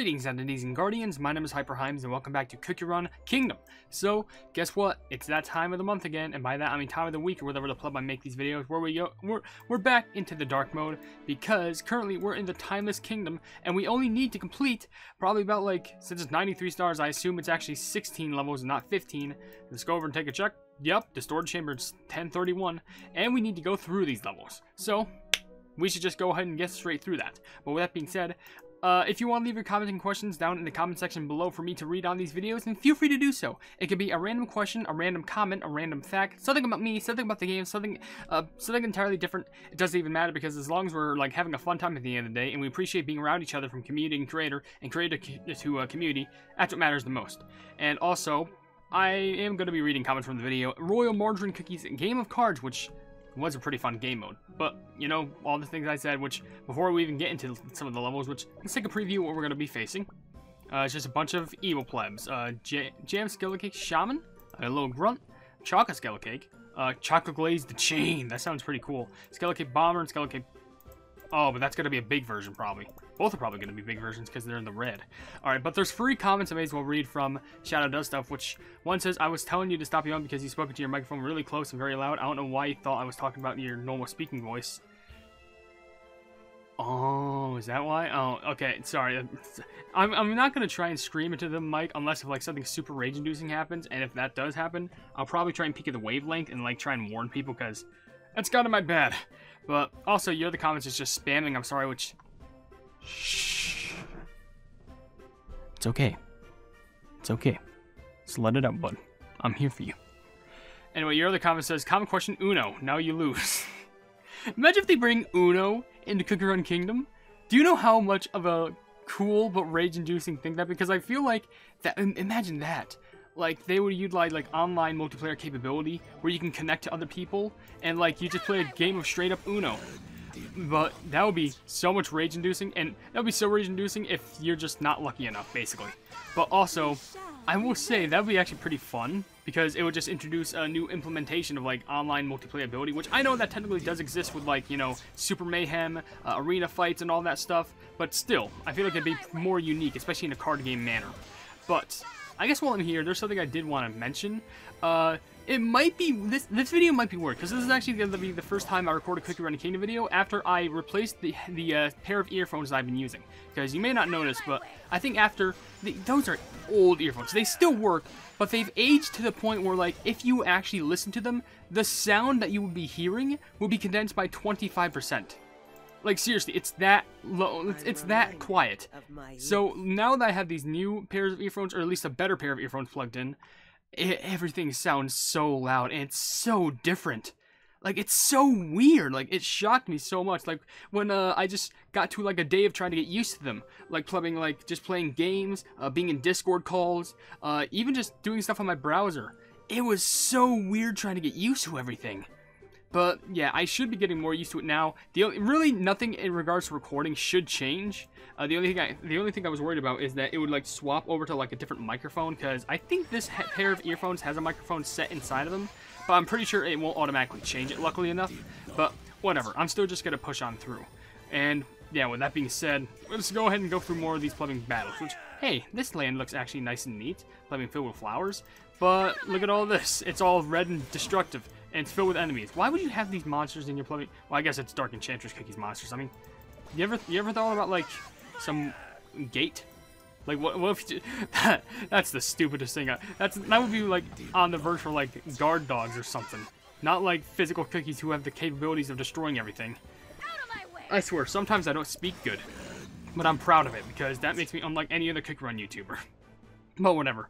Greetings, Entities and Guardians. My name is HyperHimes, and welcome back to Cookie Run Kingdom. So, guess what? It's that time of the month again, and by that I mean time of the week or whatever the pleb I make these videos. Where we go, we're back into the dark mode because currently we're in the Timeless Kingdom, and we only need to complete probably about since it's 93 stars, I assume it's actually 16 levels and not 15. Let's go over and take a check. Yep, the storage chamber is 1031, and we need to go through these levels. So, we should just go ahead and get straight through that. But with that being said, if you want to leave your comments and questions down in the comment section below for me to read on these videos, then feel free to do so. It could be a random question, a random comment, a random fact, something about me, something about the game, something entirely different. It doesn't even matter because as long as we're having a fun time at the end of the day and we appreciate being around each other from community and creator to community, that's what matters the most. And also, I am going to be reading comments from the video Royal Margarine Cookies Game of Cards, which was a pretty fun game mode. But, you know, all the things I said, which, before we even get into some of the levels, which, let's take a preview of what we're going to be facing. It's just a bunch of evil plebs. Jam Skeleton Cake Shaman, a little grunt, Chocolate Skeleton Cake, Chocolate Glaze the Chain, that sounds pretty cool. Skeleton Cake Bomber and Skeleton Cake... Oh, but that's going to be a big version, probably. Both are probably going to be big versions because they're in the red. Alright, but there's 3 comments I may as well read from Shadow Does Stuff, which one says, I was telling you to stop yelling because you spoke into your microphone really close and very loud. I don't know why you thought I was talking about your normal speaking voice. Oh, is that why? Oh, okay, sorry. I'm not going to try and scream into the mic unless if something super rage-inducing happens, and if that does happen, I'll probably try and peek at the wavelength and try and warn people because that's kind of my bad. But also, your other comments is just spamming, I'm sorry, which... Shh. It's okay. It's okay. Just let it out, bud. I'm here for you. Anyway, your other comment says, common question, Uno. Now you lose. Imagine if they bring Uno into Cookie Run Kingdom. Do you know how much of a cool but rage-inducing thing that? Because I feel like that. Imagine that. They would utilize online multiplayer capability where you can connect to other people and you just play a game of straight up Uno. But that would be so much rage-inducing, and that would be so rage-inducing if you're just not lucky enough, basically. But also, I will say that would be actually pretty fun because it would just introduce a new implementation of online multiplayer ability, which I know that technically does exist with Super Mayhem, arena fights, and all that stuff. But still, I feel like it'd be more unique, especially in a card game manner. But I guess while I'm here, there's something I did want to mention. It might be, this video might be weird, because this is actually going to be the first time I record a Cookie Run Kingdom video after I replaced the pair of earphones that I've been using. Because you may not notice, but I think those are old earphones. They still work, but they've aged to the point where, if you actually listen to them, the sound that you would be hearing will be condensed by 25%. Seriously, it's that low, it's that quiet. So, now that I have these new pairs of earphones, or at least a better pair of earphones plugged in, everything sounds so loud, and it's so different. It's so weird. It shocked me so much. When I just got to a day of trying to get used to them. Plugging, just playing games, being in Discord calls, even just doing stuff on my browser. It was so weird trying to get used to everything. But yeah, I should be getting more used to it now. Really nothing in regards to recording should change. The only thing I was worried about is that it would swap over to a different microphone, because I think this pair of earphones has a microphone set inside of them, but I'm pretty sure it won't automatically change it, luckily enough. But whatever, I'm still just gonna push on through. And yeah, with that being said, let's go ahead and go through more of these plumbing battles. Which, hey, this land looks actually nice and neat, plumbing filled with flowers. But look at all this, it's all red and destructive. And it's filled with enemies. Why would you have these monsters in your plumbing? Well, I guess it's Dark Enchantress Cookies monsters. I mean, you ever thought about some gate? What if you, that's the stupidest thing. That would be on the verge for guard dogs or something. Not physical cookies who have the capabilities of destroying everything. I swear, sometimes I don't speak good, but I'm proud of it because that makes me unlike any other Cookie Run YouTuber. But whatever.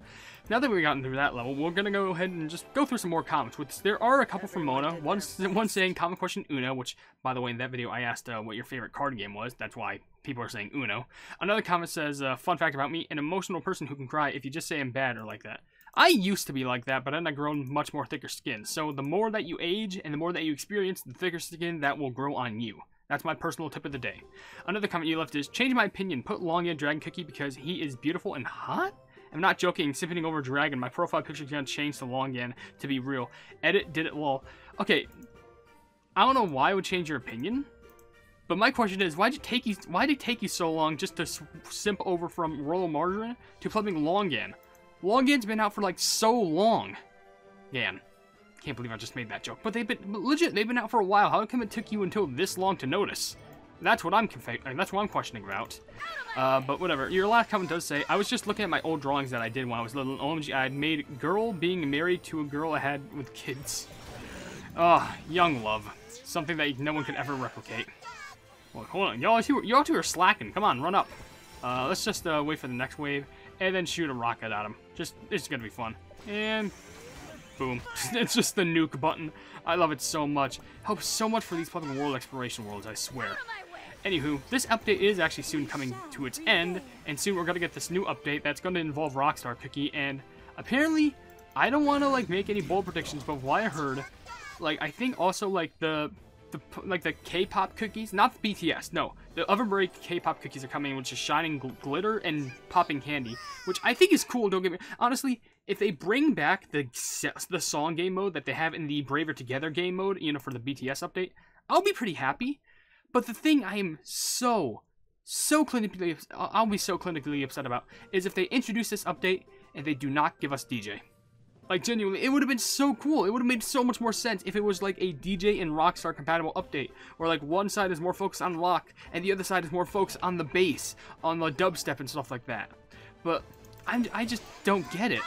Now that we've gotten through that level, we're going to go ahead and just go through some more comments. There are a couple from Mona. One saying, common question, Uno, which, by the way, in that video I asked what your favorite card game was. That's why people are saying Uno. Another comment says, fun fact about me, an emotional person who can cry if you just say I'm bad or like that. I used to be like that, but then I've grown much more thicker skin. So the more that you age and the more that you experience, the thicker skin that will grow on you. That's my personal tip of the day. Another comment you left is, change my opinion, put Long-Eared Dragon Cookie because he is beautiful and hot? I'm not joking, sipping over Dragon. My profile picture's gonna change to Long-Eared to be real. Edit, did it, lol. Okay, I don't know why I would change your opinion, But my question is, why did it take you so long just to simp over from Royal Margarine to plugging Longan? Longan's been out for like so long. Gan. Can't believe I just made that joke. But they've been out for a while. How come it took you until this long to notice? That's what I'm questioning about. But whatever. Your last comment does say, I was just looking at my old drawings that I did when I was little. OMG, I had made girl being married to a girl I had with kids. Young love. Something that no one could ever replicate. Well, hold on. Y'all two are slacking. Come on, run up. Let's just wait for the next wave and then shoot a rocket at him. It's gonna be fun. And boom. It's just the nuke button. I love it so much. Helps so much for these fucking world exploration worlds, I swear. Anywho, this update is actually soon coming to its end, and soon we're gonna get this new update that's gonna involve Rockstar Cookie, and apparently, I don't want to like make any bold predictions, but what I heard, like I think also like the K-pop cookies, not the BTS, no, the OvenBreak K-pop cookies are coming, which is shining glitter and popping candy, which I think is cool. Don't get me honestly. If they bring back the song game mode that they have in the Braver Together game mode, you know, for the BTS update, I'll be pretty happy. But the thing I am so clinically upset about is if they introduce this update and they do not give us DJ. Like, genuinely, it would have been so cool. It would have made so much more sense if it was like a DJ and Rockstar compatible update, where like one side is more focused on lock and the other side is more focused on the bass, on the dubstep and stuff like that. But I just don't get it.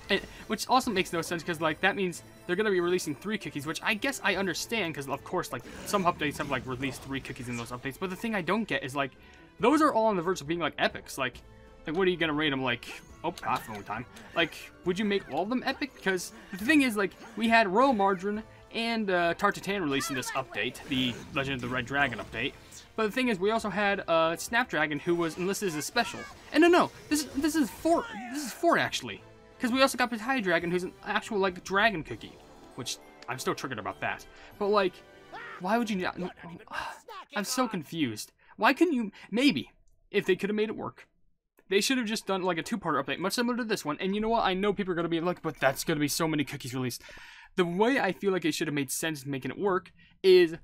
And, which also makes no sense, because like that means they're gonna be releasing 3 cookies, which I guess I understand, because of course like some updates have like released 3 cookies in those updates. But the thing I don't get is like those are all on the verge of being like epics. Like what are you gonna rate them? Like, oh, bathroom time. Like, would you make all of them epic? Because the thing is, like, we had Royal Margarine and Tartatan releasing this update, the Legend of the Red Dragon update. But the thing is, we also had Snapdragon, who was enlisted as a special. And no, this is 4 actually. Because we also got Pitaya Dragon, who's an actual, like, dragon cookie. Which, I'm still triggered about that. But, like, why would you not... I'm so confused. Why couldn't you... Maybe, if they could have made it work, they should have just done, like, a 2-part update, much similar to this one. And you know what? I know people are going to be like, but that's going to be so many cookies released. The way I feel like it should have made sense in making it work is...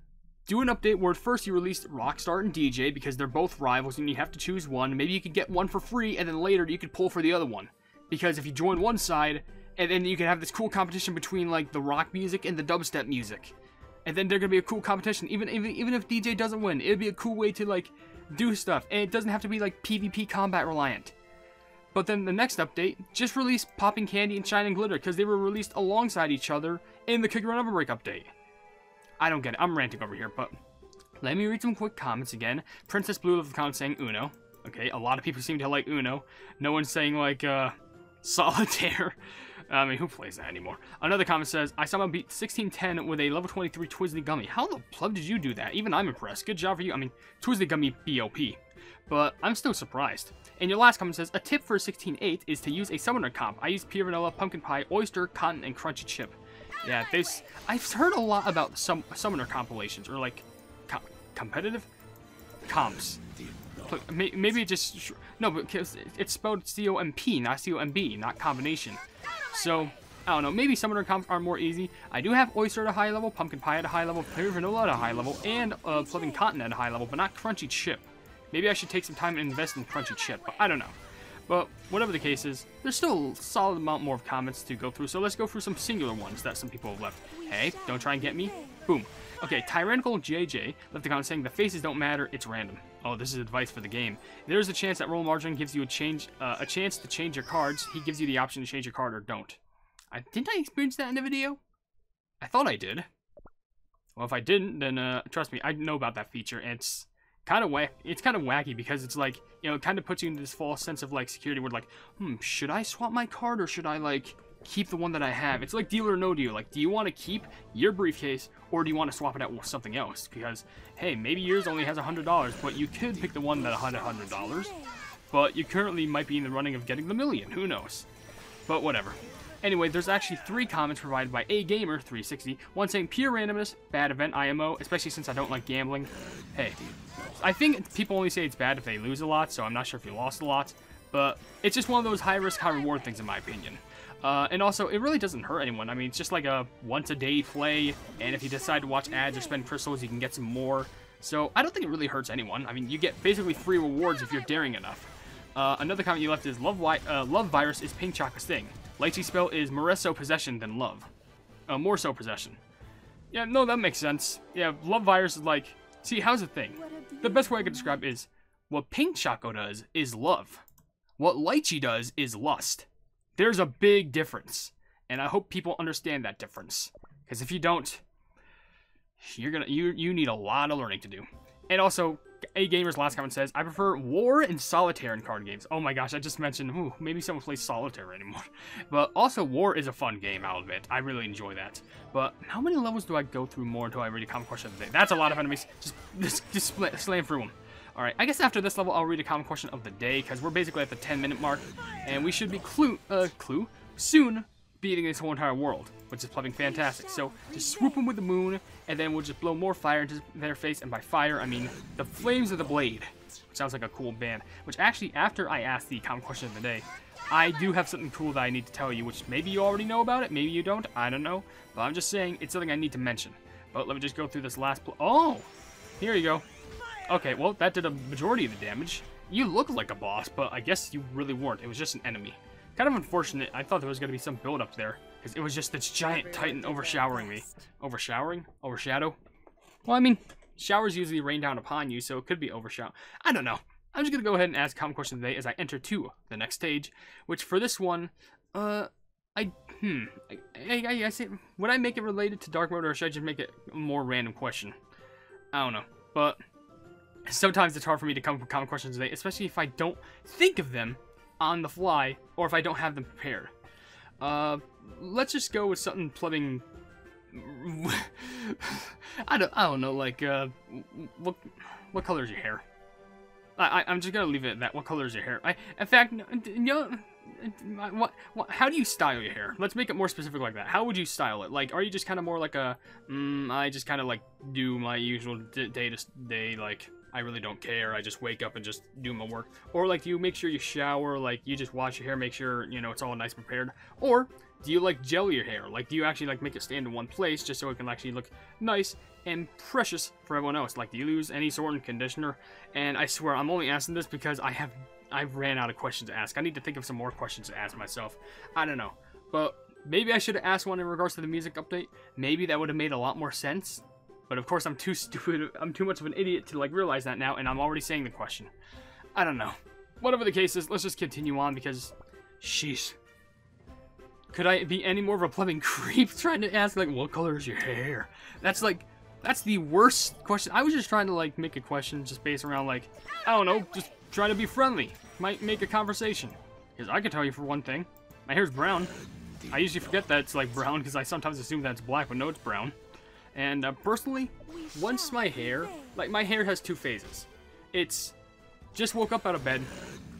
do an update where first you released Rockstar and DJ, because they're both rivals and you have to choose one. Maybe you could get one for free, and then later you could pull for the other one. Because if you join one side, and then you can have this cool competition between like the rock music and the dubstep music, and then there's gonna be a cool competition. Even if DJ doesn't win, it'd be a cool way to like do stuff, and it doesn't have to be like PvP combat reliant. But then the next update, just release Popping Candy and Shining Glitter, because they were released alongside each other in the Cookie Run OvenBreak update. I don't get it. I'm ranting over here, but let me read some quick comments again. Princess Blue left the comment saying Uno. Okay, a lot of people seem to like Uno. No one's saying like Solitaire. I mean, who plays that anymore? Another comment says, I somehow beat 1610 with a level 23 Twizzly Gummy. How the plug did you do that? Even I'm impressed. Good job for you. I mean, Twizzly Gummy BOP. But I'm still surprised. And your last comment says, a tip for 16.8 is to use a summoner comp. I use Pure Vanilla, Pumpkin Pie, Oyster, Cotton, and Crunchy Chip. Yeah, I've heard a lot about some summoner compilations, or like competitive comps. Maybe it just... No, because it's spelled C-O-M-P, not C-O-M-B, not combination. So, I don't know. Maybe summoner comps are more easy. I do have Oyster at a high level, Pumpkin Pie at a high level, Pure Vanilla at a high level, and Flipping Cotton at a high level, but not Crunchy Chip. Maybe I should take some time and invest in Crunchy Chip, but I don't know. But whatever the case is, there's still a solid amount more of comments to go through, so let's go through some singular ones that some people have left. Hey, don't try and get me. Boom. Okay, Tyrannical JJ left a comment saying the faces don't matter, it's random. Oh, this is advice for the game. There's a chance that Royal Margarine gives you a chance to change your cards. He gives you the option to change your card or don't. Didn't I experience that in the video? I thought I did. Well, if I didn't, then trust me, I know about that feature. And it's kind of wacky because it's like, you know, it kind of puts you into this false sense of like security where like, should I swap my card or should I like keep the one that I have? It's like Deal or No Deal. Like, do you want to keep your briefcase or do you want to swap it out with something else? Because, hey, maybe yours only has $100, but you could pick the one that had $100. But you currently might be in the running of getting the million. Who knows? But whatever. Anyway, there's actually 3 comments provided by AGamer360. One saying pure randomness, bad event IMO, especially since I don't like gambling. Hey, I think people only say it's bad if they lose a lot, so I'm not sure if you lost a lot. But it's just one of those high-risk, high-reward things in my opinion. And also, it really doesn't hurt anyone. I mean, it's just like a once-a-day play, and if you decide to watch ads or spend crystals, you can get some more. So I don't think it really hurts anyone. I mean, you get basically free rewards if you're daring enough. Another comment you left is, love virus is pink chocolate's thing. Lychee spell is more so possession than love. More so possession. Yeah, no, that makes sense. Yeah, love virus is like, see, how's the thing? The best way I could describe is, what pink choco does is love. What lychee does is lust. There's a big difference. And I hope people understand that difference. Because if you don't, you need a lot of learning to do. And also, A Gamer's last comment says, I prefer war and solitaire in card games. Oh my gosh, I just mentioned, ooh, maybe someone plays solitaire anymore. But also, war is a fun game, I'll admit. I really enjoy that. But how many levels do I go through more until I read a common question of the day? That's a lot of enemies. Just slam through them. Alright, I guess after this level, I'll read a common question of the day, because we're basically at the 10-minute mark, and we should be soon beating this whole entire world, which is plumbing fantastic. So just swoop them with the moon, and then we'll just blow more fire into their face, and by fire, I mean the flames of the blade. Which sounds like a cool band. Which actually, after I ask the common question of the day, I do have something cool that I need to tell you, which maybe you already know about it, maybe you don't, I don't know. But I'm just saying, it's something I need to mention. But let me just go through this last oh! Here you go. Okay, well, that did a majority of the damage. You look like a boss, but I guess you really weren't. It was just an enemy. Kind of unfortunate. I thought there was going to be some build-up there, because it was just this giant titan overshowering me. Overshowering? Overshadow? Well, I mean, showers usually rain down upon you, so it could be overshower. I don't know. I'm just going to go ahead and ask a common question today as I enter to the next stage, which for this one, I say, would I make it related to dark mode, or should I just make it a more random question? I don't know, but sometimes it's hard for me to come up with common questions today, especially if I don't think of them on the fly, or if I don't have them prepared. Let's just go with something plumbing. I don't know, like, what color is your hair? I'm just gonna leave it at that. What color is your hair? In fact, you know, how do you style your hair? Let's make it more specific like that. How would you style it? Like, are you just kind of more like a, I just kind of like do my usual day to day, like, I really don't care, I just wake up and just do my work? Or like, do you make sure you shower, like you just wash your hair, make sure, you know, it's all nice and prepared? Or do you like gel your hair? Like, do you actually like make it stand in one place just so it can actually look nice and precious for everyone else? Like, do you use any sort of conditioner? And I swear, I'm only asking this because I've ran out of questions to ask. I need to think of some more questions to ask myself. I don't know, but maybe I should have asked one in regards to the music update. Maybe that would have made a lot more sense. But of course, I'm too stupid, I'm too much of an idiot to like realize that now, and I'm already saying the question. I don't know. Whatever the case is, let's just continue on, because, sheesh. Could I be any more of a plumbing creep trying to ask, like, what color is your hair? That's the worst question. I was just trying to, like, make a question just based around, like, I don't know, just trying to be friendly. Might make a conversation. Because I can tell you for one thing, my hair's brown. I usually forget that it's, like, brown, because I sometimes assume that it's black, but no, it's brown. And personally, once my hair has two phases. It's just woke up out of bed,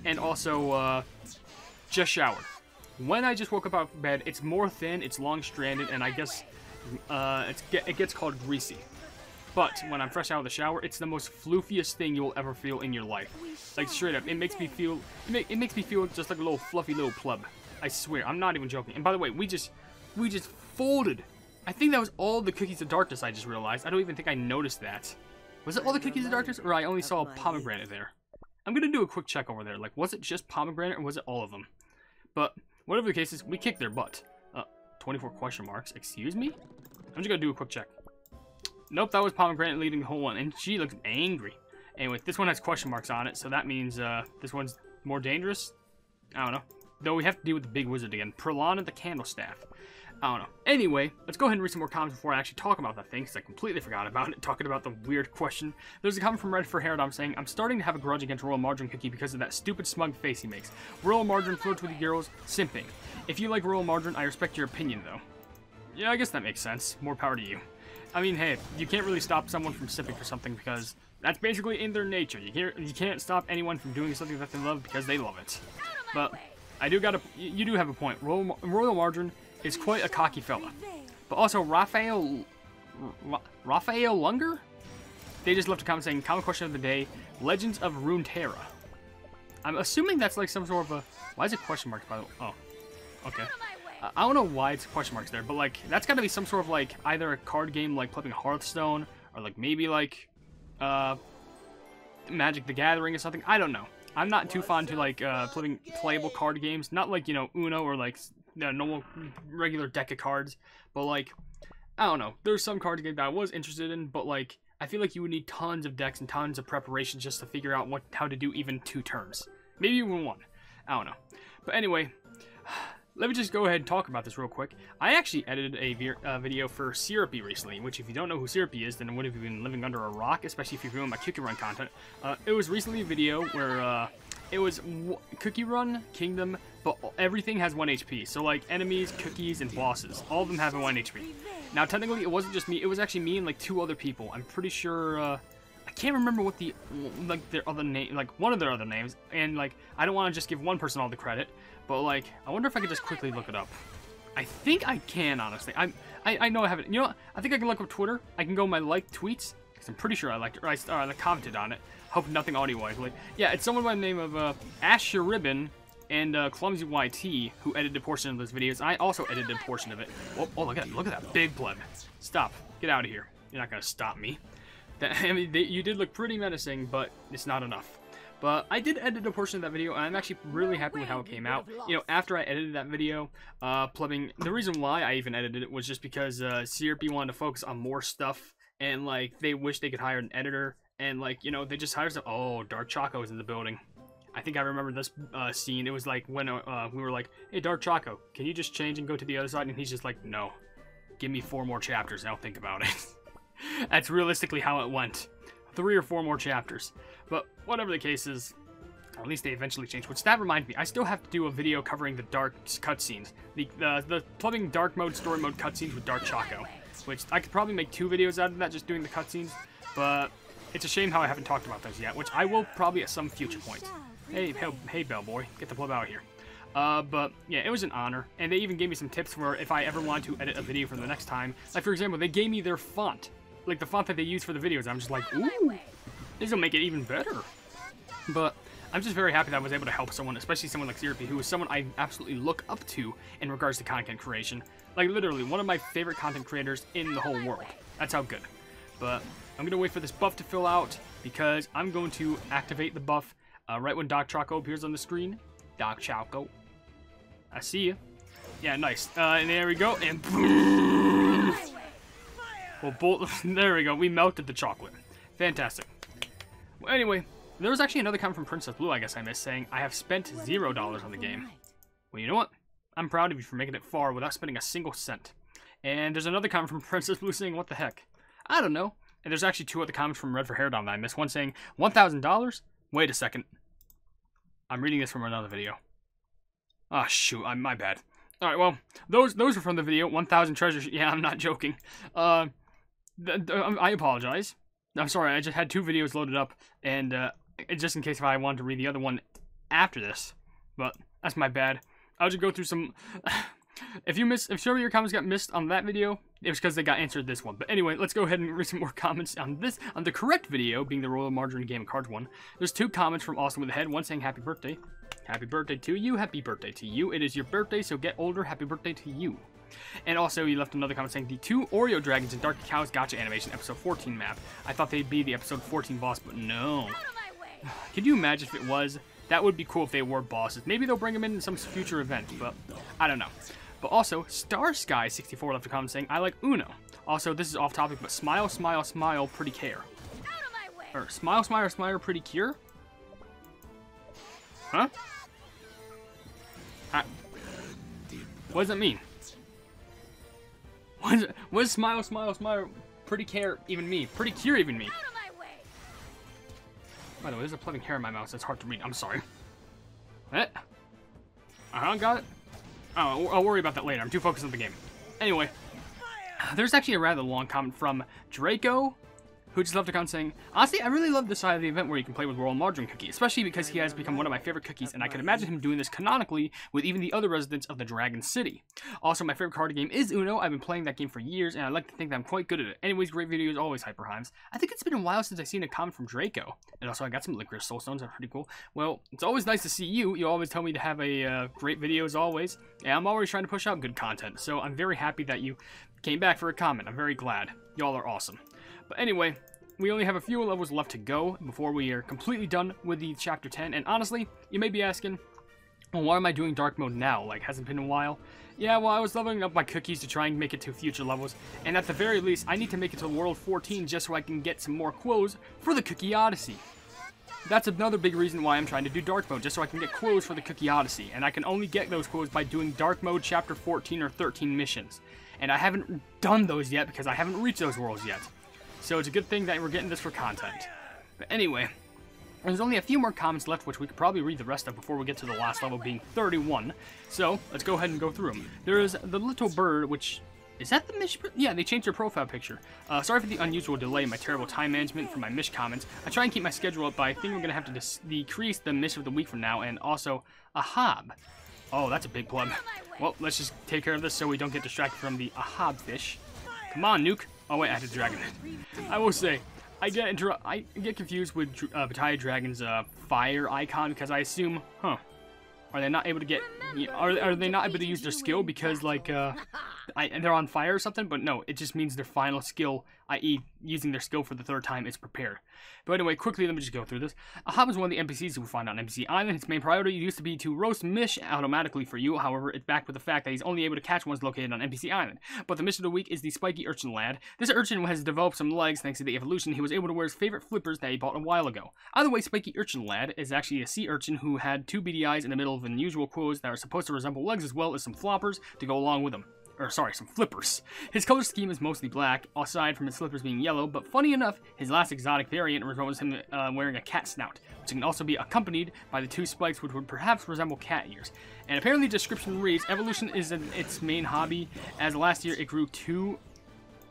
and also just showered. When I just woke up out of bed, it's more thin, it's long-stranded, and I guess it gets called greasy. But when I'm fresh out of the shower, it's the most floofiest thing you will ever feel in your life. Like, straight up, it makes me feel just like a little fluffy little plub. I swear, I'm not even joking. And by the way, we just folded. I think that was all the cookies of darkness, I just realized. I don't even think I noticed that. Was it all the cookies of darkness, or I only saw a pomegranate there? I'm gonna do a quick check over there. Like, was it just pomegranate, or was it all of them? But, whatever the case is, we kicked their butt. 24 question marks. Excuse me? I'm just gonna do a quick check. Nope, that was pomegranate leading the whole one, and she looks angry. Anyway, this one has question marks on it, so that means this one's more dangerous? I don't know. Though we have to deal with the big wizard again. Prolana the Candlestaff. I don't know. Anyway, let's go ahead and read some more comments before I actually talk about that thing, because I completely forgot about it, talking about the weird question. There's a comment from Red for Haradom saying, I'm starting to have a grudge against Royal Margarine Cookie because of that stupid smug face he makes. Royal Margarine flirts with you girls, simping. If you like Royal Margarine, I respect your opinion, though. Yeah, I guess that makes sense. More power to you. I mean, hey, you can't really stop someone from simping for something, because that's basically in their nature. You can't stop anyone from doing something that they love because they love it. But you do have a point. Royal Margarine is quite a cocky fella. But also, Raphael Lunger? They just left a comment saying, common question of the day, Legends of Runeterra. I'm assuming that's like some sort of a... Why is it question marks, by the way? Oh, okay. I don't know why it's question marks there, but like, that's gotta be some sort of like, either a card game like playing Hearthstone, or like maybe like, Magic the Gathering or something. I don't know. I'm not too fond to like playing playable card games. Not like, you know, Uno or like normal regular deck of cards. But like, I don't know. There's some card games that I was interested in, but like, I feel like you would need tons of decks and tons of preparation just to figure out how to do even 2 turns. Maybe even 1. I don't know. But anyway, let me just go ahead and talk about this real quick. I actually edited a video for Syrupy recently, which if you don't know who Syrupy is, then what have you been living under a rock, especially if you're doing my Cookie Run content. It was recently a video where it was Cookie Run, Kingdom, but everything has 1 HP. So like enemies, cookies, and bosses, all of them have 1 HP. Now technically it wasn't just me, it was actually me and like 2 other people. I'm pretty sure, I can't remember what their other name, like one of their other names, and like I don't want to just give one person all the credit, but like I wonder if I could just quickly look it up. I think I can, honestly. I know I haven't. You know what? I think I can look up Twitter. I can go my liked tweets because I'm pretty sure I liked it, or I commented on it. Hope nothing audio-wise. Like, yeah, it's someone by the name of Asher Ribbon and Clumsy YT who edited a portion of those videos. I also edited a portion of it. Oh, look at that big pleb. Stop. Get out of here. You're not gonna stop me. I mean, you did look pretty menacing, but it's not enough. But I did edit a portion of that video, and I'm actually really happy with how it came out. You know, after I edited that video, plumbing, the reason why I even edited it was just because CRP wanted to focus on more stuff, and like they wish they could hire an editor, and like, you know, they just hired some. Oh, Dark Choco is in the building. I think I remember this scene. It was like when we were like, "Hey, Dark Choco, can you just change and go to the other side?" And he's just like, "No, give me 4 more chapters, and I'll think about it." That's realistically how it went. 3 or 4 more chapters. But whatever the case is, at least they eventually changed. Which that reminds me, I still have to do a video covering the dark cutscenes. The plumbing dark mode, story mode cutscenes with Dark Choco. Which I could probably make 2 videos out of that, just doing the cutscenes. But it's a shame how I haven't talked about those yet, which I will probably at some future point. Hey, bellboy, get the pleb out here. But yeah, it was an honor, and they even gave me some tips for if I ever want to edit a video for the next time. Like, for example, they gave me their font. Like, the font that they use for the videos. I'm just like, ooh, this will make it even better. But I'm just very happy that I was able to help someone, especially someone like Syrupy, who is someone I absolutely look up to in regards to content creation. Like, literally, one of my favorite content creators in the whole world. That's how good. But I'm going to wait for this buff to fill out, because I'm going to activate the buff right when Dark Choco appears on the screen. Dark Choco. I see you. Yeah, nice. And there we go. And boom! Well, there we go. We melted the chocolate. Fantastic. Well, anyway, there was actually another comment from Princess Blue, I guess I missed, saying, I have spent $0 on the game. Well, you know what? I'm proud of you for making it far without spending a single cent. And there's another comment from Princess Blue saying, what the heck? I don't know. And there's actually 2 other comments from Red for Hair Down that I missed. One saying, $1,000? Wait a second. I'm reading this from another video. Ah, shoot. My bad. Alright, well, those were from the video. 1,000 treasures. Yeah, I'm not joking. I apologize. I'm sorry, I just had 2 videos loaded up, and just in case if I wanted to read the other one after this. But that's my bad. I'll just go through some. If some of your comments got missed on that video, it was because they got answered this one. But anyway, let's go ahead and read some more comments on this. On the correct video, being the Royal Margarine Game of Cards one, there's 2 comments from Austin with a head. One saying happy birthday. Happy birthday to you. Happy birthday to you. It is your birthday, so get older. Happy birthday to you. And also, he left another comment saying, the 2 Oreo Dragons and Dark Cacao Gotcha animation episode 14 map. I thought they'd be the episode 14 boss, but no. Could you imagine if it was? That would be cool if they were bosses. Maybe they'll bring them in some future event, but I don't know. But also, Star Sky 64 left a comment saying, I like Uno. Also, this is off topic, but smile, smile, smile, pretty care. Or smile, smile, smile, pretty cure? Huh? What does that mean? What does smile, smile, smile, pretty care even mean? Pretty cure even mean? By the way, there's a plugging hair in my mouth, so it's hard to read. I'm sorry. What? Got it? Oh, I'll worry about that later. I'm too focused on the game. Anyway, there's actually a rather long comment from Draco, who just left a comment saying, honestly, I really love this side of the event where you can play with Royal Margarine Cookie, especially because he has become one of my favorite cookies, and I can imagine him doing this canonically with even the other residents of the Dragon City. Also, my favorite card game is Uno. I've been playing that game for years, and I like to think that I'm quite good at it. Anyways, great video as always, HyperHimes. I think it's been a while since I've seen a comment from Draco. And also, I got some Licorice Soulstones. That's pretty cool. Well, it's always nice to see you. You always tell me to have a great video as always. And I'm always trying to push out good content. So I'm very happy that you came back for a comment. I'm very glad. Y'all are awesome. But anyway, we only have a few levels left to go before we are completely done with the Chapter 10. And honestly, you may be asking, well, why am I doing dark mode now? Like, hasn't been a while. Yeah, well, I was leveling up my cookies to try and make it to future levels. And at the very least, I need to make it to World 14 just so I can get some more clothes for the Cookie Odyssey. That's another big reason why I'm trying to do dark mode, just so I can get clothes for the Cookie Odyssey. And I can only get those clothes by doing dark mode Chapter 14 or 13 missions. And I haven't done those yet because I haven't reached those worlds yet. So it's a good thing that we're getting this for content. But anyway, there's only a few more comments left, which we could probably read the rest of before we get to the last level, being 31. So let's go ahead and go through them. There is the little bird, which... Is that the Mish? Yeah, they changed their profile picture. Sorry for the unusual delay in my terrible time management for my Mish comments. I try and keep my schedule up, but I think we're going to have to decrease the Mish of the week from now, and also a hob. Oh, that's a big plug. Well, let's just take care of this so we don't get distracted from the ahob fish. Come on, Nuke. Oh, wait, I had to dragon it. I will say, I get confused with Battalion Dragon's fire icon because I assume, are they not able to get... Are they not able to use their skill because, like, they're on fire or something? But no, it just means their final skill, i.e. using their skill for the third time, is prepared. But anyway, quickly, let me just go through this. Ahab is one of the NPCs we find on NPC Island. His main priority used to be to roast Mish automatically for you. However, it's back with the fact that he's only able to catch ones located on NPC Island. But the mission of the week is the spiky urchin lad. This urchin has developed some legs thanks to the evolution. He was able to wear his favorite flippers that he bought a while ago. Either way, spiky urchin lad is actually a sea urchin who had 2 beady eyes in the middle of unusual clothes that are supposed to resemble legs as well as some floppers to go along with them. Or sorry, some flippers. His color scheme is mostly black, aside from his slippers being yellow, but funny enough, his last exotic variant resembles him wearing a cat snout, which can also be accompanied by the 2 spikes which would perhaps resemble cat ears. And apparently the description reads, evolution is its main hobby, as last year it grew 2...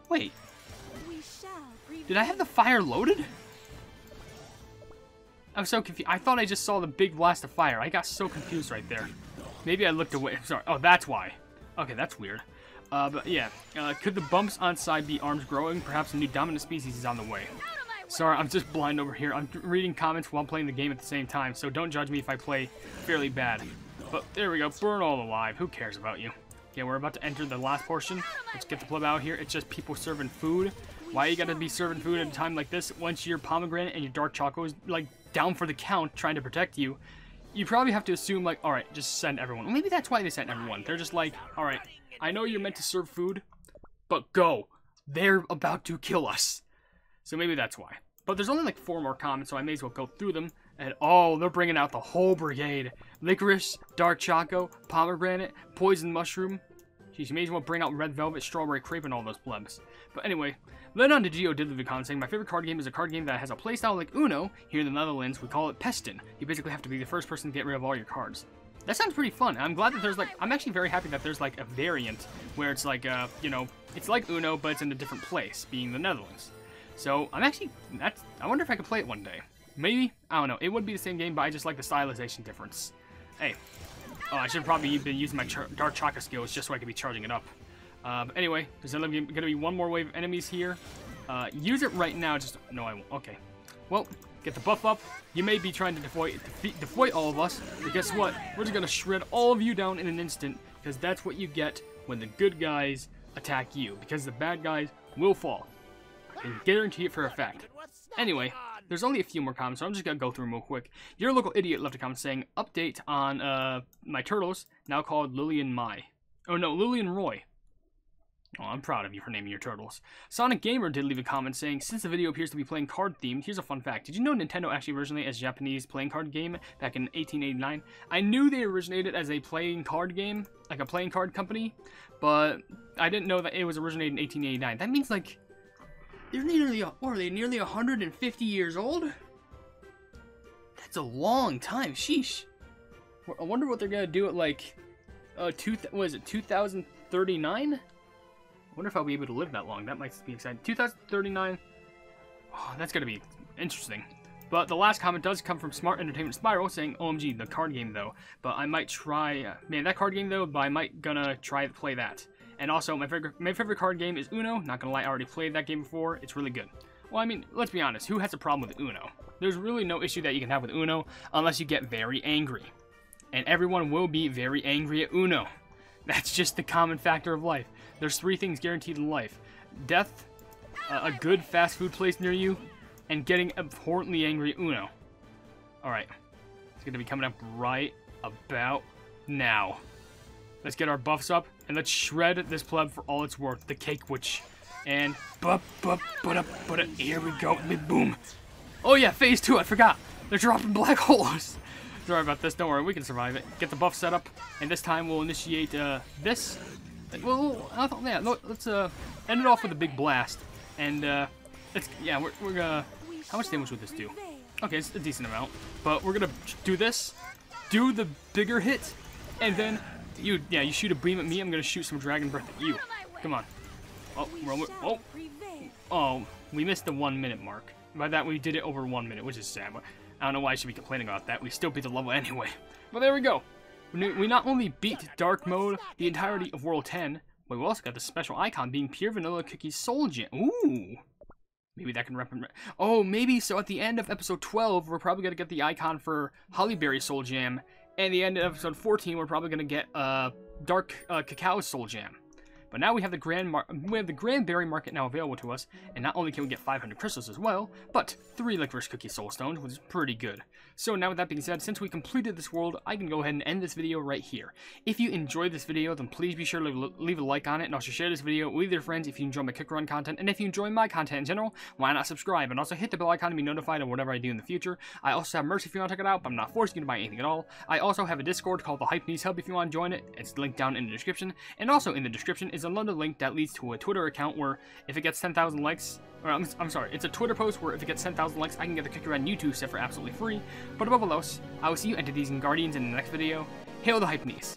Wait. Did I have the fire loaded? I'm so confused. I thought I just saw the big blast of fire. I got so confused right there. Maybe I looked away. Sorry. Oh, that's why. Okay, that's weird. But yeah, could the bumps on side be arms growing? Perhaps a new dominant species is on the way. Sorry, I'm just blind over here. I'm reading comments while I'm playing the game at the same time, so don't judge me if I play fairly bad. But there we go, burn all alive. Who cares about you? Okay, we're about to enter the last portion. Let's get the pleb out here. It's just people serving food. Why you gotta be serving food at a time like this? Once your pomegranate and your dark choco is like down for the count, trying to protect you, you probably have to assume like, all right, just send everyone. Well, maybe that's why they sent everyone. They're just like, all right, I know you're meant to serve food, but go. They're about to kill us. So maybe that's why. But there's only like 4 more comments, so I may as well go through them. And oh, they're bringing out the whole brigade. Licorice, dark choco, pomegranate, poison mushroom. Jeez, you may as well bring out red velvet, strawberry crepe, and all those plebs. But anyway, then on to Geo did leave a comment saying, my favorite card game is a card game that has a playstyle like Uno. Here in the Netherlands, we call it Pesten. You basically have to be the first person to get rid of all your cards. That sounds pretty fun. I'm glad that there's like, I'm actually very happy that there's like a variant where it's like, you know, it's like Uno, but it's in a different place, being the Netherlands. So I'm actually, I wonder if I could play it one day. Maybe? I don't know. It would be the same game, but I just like the stylization difference. Hey. Oh, I should probably be using my dark chocolate skills just so I could be charging it up. But anyway, there's going to be one more wave of enemies here. Use it right now. Just no, I won't. Okay. Well, get the buff up. You may be trying to defeat all of us, but guess what? We're just going to shred all of you down in an instant, because that's what you get when the good guys attack you, because the bad guys will fall. And guarantee it for a fact. Anyway, there's only a few more comments, so I'm just going to go through them real quick. Your local idiot left a comment saying, update on my turtles, now called Lily and Mai. Oh no, Lily and Roy. Oh, I'm proud of you for naming your turtles. Sonic Gamer did leave a comment saying, since the video appears to be playing card themed, here's a fun fact. Did you know Nintendo actually originated as a Japanese playing card game back in 1889? I knew they originated as a playing card game, like a playing card company, but I didn't know that it was originated in 1889. That means like, they're nearly, what are they, nearly 150 years old? That's a long time, sheesh. I wonder what they're gonna do at like, what is it, 2039? I wonder if I'll be able to live that long. That might be exciting. 2039. Oh, that's going to be interesting. But the last comment does come from Smart Entertainment Spiral saying, OMG, the card game though. But I might try, man, that card game though, but I might gonna try to play that. And also, my favorite card game is Uno. Not gonna lie, I already played that game before. It's really good. Well, I mean, let's be honest. Who has a problem with Uno? There's really no issue that you can have with Uno unless you get very angry. And everyone will be very angry at Uno. That's just the common factor of life. There's 3 things guaranteed in life. Death, a good fast food place near you, and getting abhorrently angry Uno. Alright. It's going to be coming up right about now. Let's get our buffs up, and let's shred this pleb for all it's worth. The Cake Witch. And, here we go. Boom. Oh yeah, phase 2, I forgot. They're dropping black holes. Sorry about this, don't worry, we can survive it. Get the buff set up, and this time we'll initiate this. Well, let's end it off with a big blast. And, we're gonna... How much damage would this do? Okay, it's a decent amount. But we're gonna do this, do the bigger hit, and then you shoot a beam at me, I'm gonna shoot some dragon breath at you. Come on. Oh, we missed the 1 minute mark. By that, we did it over 1 minute, which is sad. I don't know why I should be complaining about that. We still beat the level anyway. But there we go. We not only beat Dark Mode, the entirety of World 10, but we also got the special icon being Pure Vanilla Cookie Soul Gem. Ooh. Maybe that can represent... Oh, maybe. So at the end of episode 12, we're probably going to get the icon for Hollyberry Soul Jam. And the end of episode 14, we're probably going to get Dark Cacao Soul Jam. But now we have the Granberry Market now available to us, and not only can we get 500 crystals as well, but 3 Licorice Cookie Soul Stones, which is pretty good. So now with that being said, since we completed this world, I can go ahead and end this video right here. If you enjoyed this video, then please be sure to leave a like on it, and also share this video with your friends if you enjoy my kick run content, and if you enjoy my content in general, why not subscribe, and also hit the bell icon to be notified of whatever I do in the future. I also have merch if you want to check it out, but I'm not forcing you to buy anything at all. I also have a Discord called the Hypenese Hub if you want to join it. It's linked down in the description, and also in the description is another link that leads to a Twitter account where if it gets 10,000 likes, or I'm sorry, it's a Twitter post where if it gets 10,000 likes, I can get the Kick Around YouTube set for absolutely free. But above all else, I will see you entities and guardians in the next video. Hail the Hypenese.